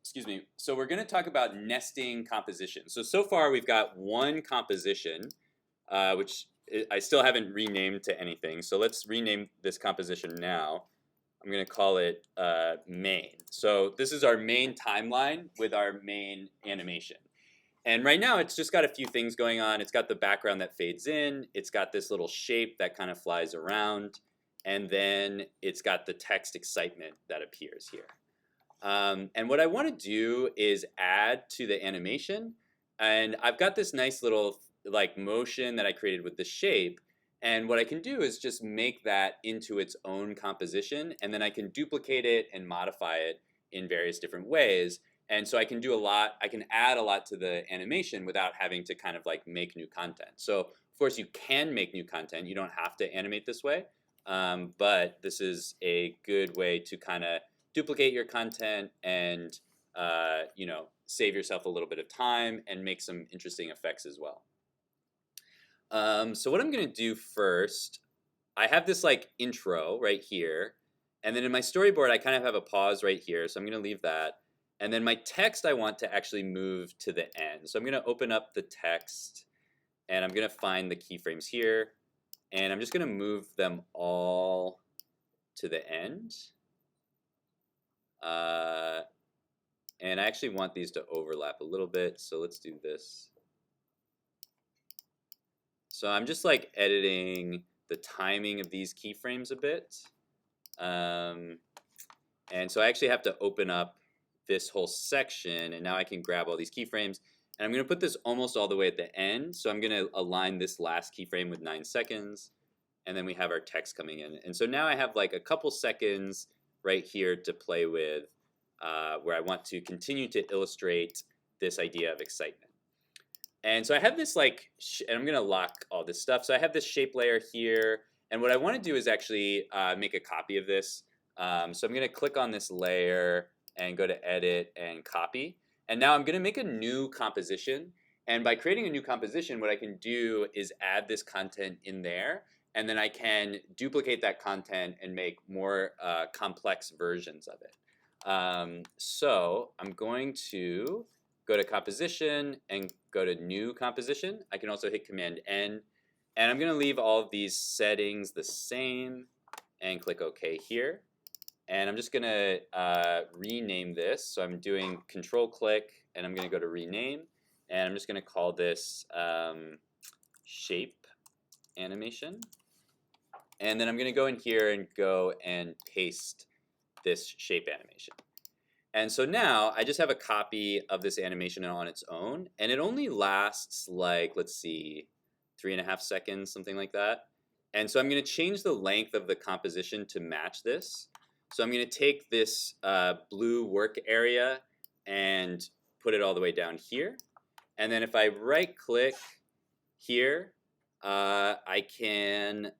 Excuse me. So we're going to talk about nesting composition. So far we've got one composition, which I still haven't renamed to anything. So let's rename this composition now. I'm going to call it main. So this is our main timeline with our main animation. And right now it's just got a few things going on. It's got the background that fades in. It's got this little shape that kind of flies around. And then it's got the text excitement that appears here. And what I want to do is add to the animation. And I've got this nice little like motion that I created with the shape. And what I can do is just make that into its own composition. And then I can duplicate it and modify it in various different ways. And so I can do a lot, I can add a lot to the animation without having to kind of like make new content. So of course you can make new content. You don't have to animate this way. But this is a good way to kind of duplicate your content and save yourself a little bit of time and make some interesting effects as well. So what I'm going to do first, I have this like intro right here, and then in my storyboard I kind of have a pause right here, so I'm going to leave that. And then my text I want to actually move to the end. So I'm going to open up the text and I'm going to find the keyframes here, and I'm just going to move them all to the end. And I actually want these to overlap a little bit, so let's do this. So I'm just like editing the timing of these keyframes a bit. And so I actually have to open up this whole section, and now I can grab all these keyframes. And I'm going to put this almost all the way at the end. So I'm going to align this last keyframe with 9 seconds. And then we have our text coming in. And so now I have like a couple seconds right here to play with where I want to continue to illustrate this idea of excitement. And so I have this like, and I'm going to lock all this stuff. So I have this shape layer here. And what I want to do is actually make a copy of this. So I'm going to click on this layer and go to edit and copy. And now I'm going to make a new composition. And by creating a new composition, what I can do is add this content in there. And then I can duplicate that content and make more complex versions of it. So I'm going to go to composition and go to new composition. I can also hit Command N. And I'm going to leave all of these settings the same and click OK here. And I'm just going to rename this. So I'm doing Control click and I'm going to go to rename. And I'm just going to call this shape animation. And then I'm going to go in here and go and paste this shape animation. And so now I just have a copy of this animation on its own, and it only lasts like, let's see, 3.5 seconds, something like that. And so I'm going to change the length of the composition to match this. So I'm going to take this blue work area and put it all the way down here. And then if I right click here, I can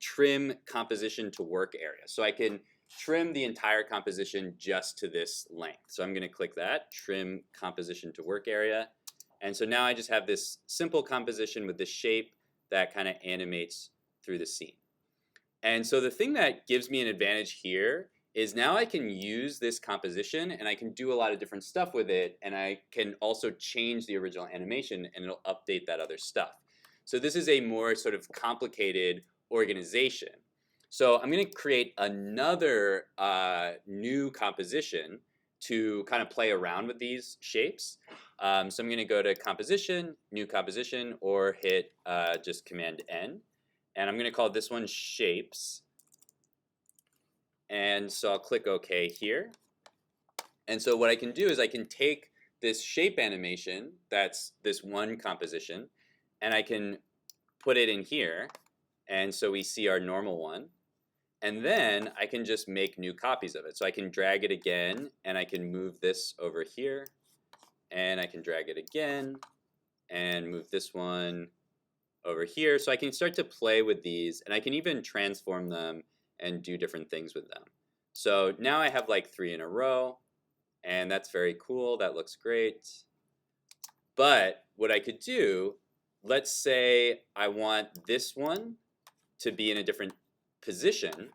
trim composition to work area. So I can trim the entire composition just to this length. So I'm going to click that, trim composition to work area. And so now I just have this simple composition with this shape that kind of animates through the scene. And so the thing that gives me an advantage here is now I can use this composition and I can do a lot of different stuff with it, and I can also change the original animation and it'll update that other stuff. So this is a more sort of complicated organization. So I'm going to create another new composition to kind of play around with these shapes. So I'm going to go to Composition, New Composition, or hit just Command N. And I'm going to call this one Shapes. And so I'll click OK here. And so what I can do is I can take this shape animation, that's this one composition, and I can put it in here. And so we see our normal one. And then I can just make new copies of it. So I can drag it again, and I can move this over here. And I can drag it again, and move this one over here. So I can start to play with these, and I can even transform them and do different things with them. So now I have like 3 in a row, and that's very cool. That looks great. But what I could do, let's say I want this one to be in a different position.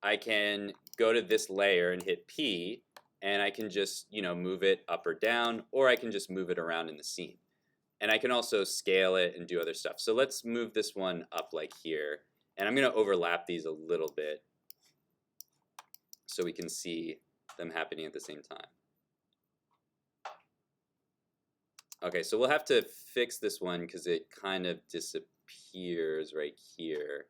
I can go to this layer and hit P and I can just, move it up or down, or I can just move it around in the scene. And I can also scale it and do other stuff. So let's move this one up like here, and I'm going to overlap these a little bit so we can see them happening at the same time. Okay, so we'll have to fix this one because it kind of disappears right here.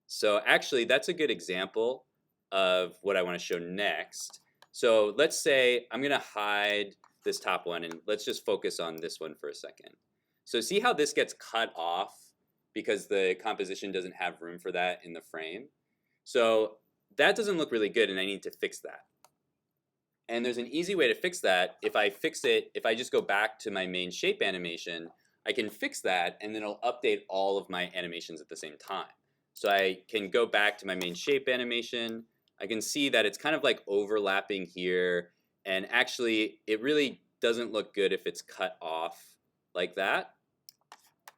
So actually, that's a good example of what I want to show next. So let's say I'm going to hide this top one, and let's just focus on this one for a second. So see how this gets cut off because the composition doesn't have room for that in the frame? So that doesn't look really good, and I need to fix that. And there's an easy way to fix that. If I just go back to my main shape animation, I can fix that, and then it'll update all of my animations at the same time. So I can go back to my main shape animation. I can see that it's kind of like overlapping here, and actually it really doesn't look good if it's cut off like that.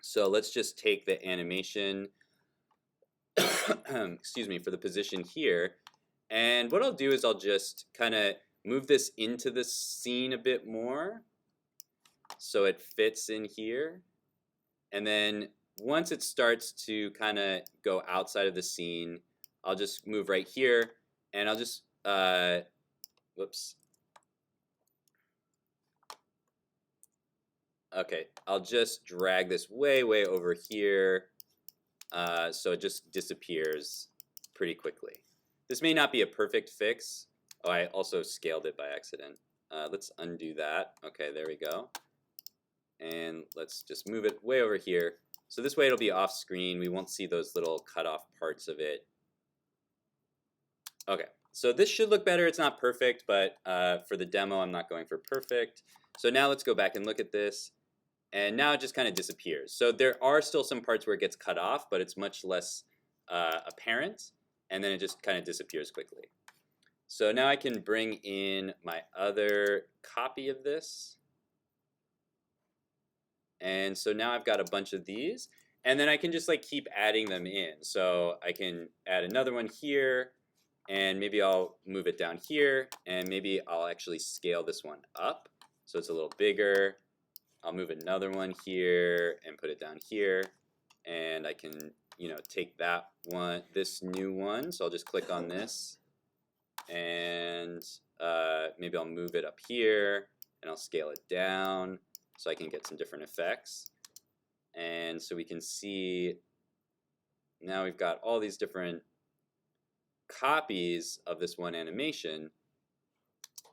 So let's just take the animation, excuse me, for the position here, and what I'll do is I'll just kind of move this into the scene a bit more so it fits in here. And then once it starts to kind of go outside of the scene, I'll just move right here, and I'll just, whoops. Okay, I'll just drag this way over here so it just disappears pretty quickly. This may not be a perfect fix. Oh, I also scaled it by accident. Let's undo that. Okay, there we go. And let's just move it way over here. So this way it'll be off screen. We won't see those little cut off parts of it. Okay, so this should look better. It's not perfect, but for the demo, I'm not going for perfect. So now let's go back and look at this. And now it just kind of disappears. So there are still some parts where it gets cut off, but it's much less apparent. And then it just kind of disappears quickly. So now I can bring in my other copy of this. And so now I've got a bunch of these. And then I can just like keep adding them in. So I can add another one here. And maybe I'll move it down here. And maybe I'll actually scale this one up so it's a little bigger. I'll move another one here and put it down here. And I can, take that one, this new one. So I'll just click on this. And maybe I'll move it up here, and I'll scale it down so I can get some different effects. And so we can see now we've got all these different copies of this one animation.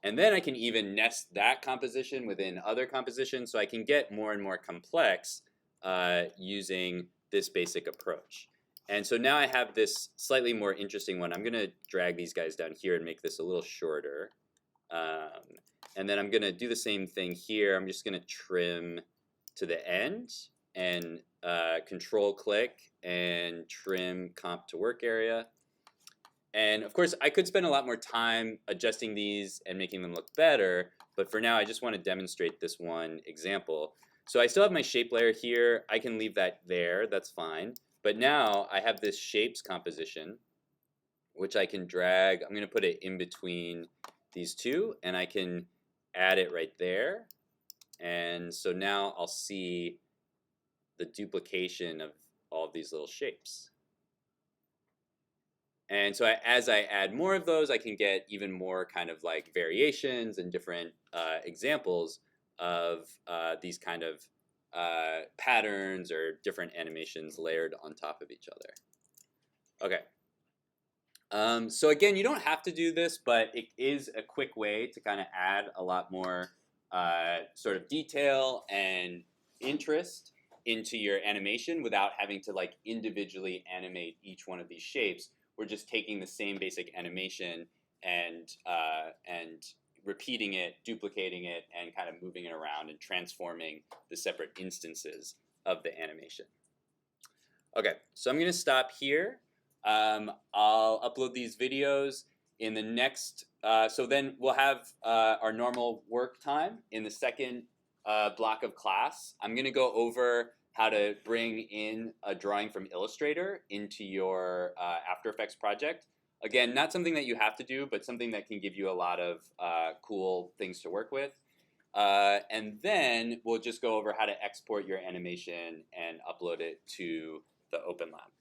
And then I can even nest that composition within other compositions, so I can get more and more complex using this basic approach. And so now I have this slightly more interesting one. I'm going to drag these guys down here and make this a little shorter. And then I'm going to do the same thing here. I'm just going to trim to the end and control click and trim comp to work area. And of course, I could spend a lot more time adjusting these and making them look better. But for now, I just want to demonstrate this one example. So I still have my shape layer here. I can leave that there. That's fine. But now I have this shapes composition, which I can drag. I'm going to put it in between these two, and I can add it right there. And so now I'll see the duplication of all of these little shapes. And so as I add more of those, I can get even more kind of like variations and different examples of these kind of patterns or different animations layered on top of each other. Okay. So again, you don't have to do this, but it is a quick way to kind of add a lot more sort of detail and interest into your animation without having to like individually animate each one of these shapes. We're just taking the same basic animation and repeating it, duplicating it, and kind of moving it around and transforming the separate instances of the animation. Okay, so I'm going to stop here. I'll upload these videos in the next, so then we'll have our normal work time in the second block of class. I'm going to go over how to bring in a drawing from Illustrator into your After Effects project. Again, not something that you have to do, but something that can give you a lot of cool things to work with. And then we'll just go over how to export your animation and upload it to the Open Lab.